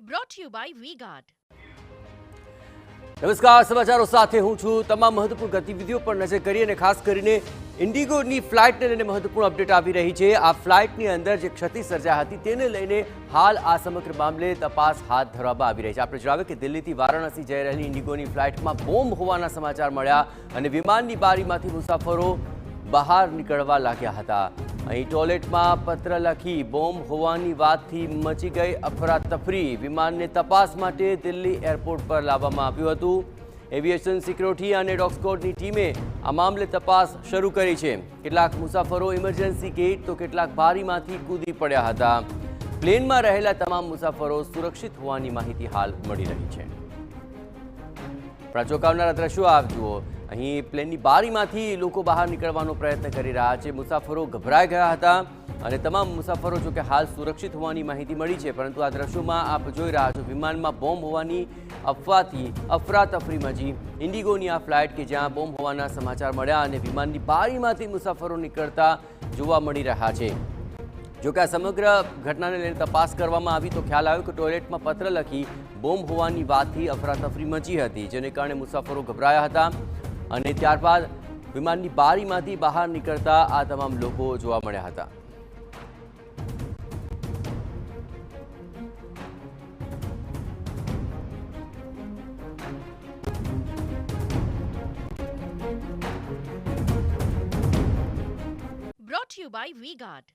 brought to you by V-Guard. નમસ્કાર, સમાચારો સાથે હું છું. તમામ મહત્વપૂર્ણ ગતિવિધિઓ પર નજર કરીએ અને ખાસ કરીને ઇન્ડિગોની ફ્લાઇટને લઈને મહત્વપૂર્ણ અપડેટ આવી રહી છે. આ ફ્લાઇટની અંદર જે ક્ષતિ સર્જાઈ હતી તેને લઈને હાલ આ સમગ્ર મામલે તપાસ હાથ ધરવામાં આવી રહી છે. આપણે જણાવ્યું કે દિલ્હીથી વારાણસી જઈ રહેલી ઇન્ડિગોની ફ્લાઇટમાં બોમ્બ હોવાના સમાચાર મળ્યા અને વિમાનની બારીમાંથી મુસાફરો બહાર નીકળવા લાગ્યા હતા. અહીં ટોયલેટમાં પત્ર લખી બોમ્બ હોવાની વાતથી મચી ગઈ અફરાતફરી. વિમાનને તપાસ માટે દિલ્હી એરપોર્ટ પર લાવવામાં આવ્યું હતું. એવિએશન સિક્યોરિટી અને ડોગ ટીમે આ મામલે તપાસ શરૂ કરી છે. કેટલાક મુસાફરો ઇમરજન્સી ગેટ તો કેટલાક બારીમાંથી કૂદી પડ્યા હતા. પ્લેનમાં રહેલા તમામ મુસાફરો સુરક્ષિત હોવાની માહિતી હાલ મળી રહી છે. ચોંકાવનારા દ્રશ્યો આપ જુઓ. અહીં પ્લેનની બારીમાંથી લોકો બહાર નીકળવાનો પ્રયત્ન કરી રહ્યા છે. મુસાફરો ગભરાઈ ગયા હતા અને તમામ મુસાફરો જો કે હાલ સુરક્ષિત હોવાની માહિતી મળી છે. પરંતુ આ દ્રશ્યોમાં આપ જોઈ રહ્યા છો વિમાનમાં બોમ્બ હોવાની અફવાથી અફરાતફરી મચી. ઇન્ડિગોની આ ફ્લાઇટ કે જ્યાં બોમ્બ હોવાના સમાચાર મળ્યા અને વિમાનની બારીમાંથી મુસાફરો નીકળતા જોવા મળી રહ્યા છે. જોકે આ સમગ્ર ઘટનાને લઈને તપાસ કરવામાં આવી તો ખ્યાલ આવ્યો કે ટોયલેટમાં પત્ર લખી બોમ્બ હોવાની વાતથી અફરાતફરી મચી હતી, જેને કારણે મુસાફરો ગભરાયા હતા અને ત્યારબાદ વિમાનની બારીમાંથી બહાર નીકળતા આ તમામ લોકો જોવા મળ્યા હતા. Brought to you by V-Guard.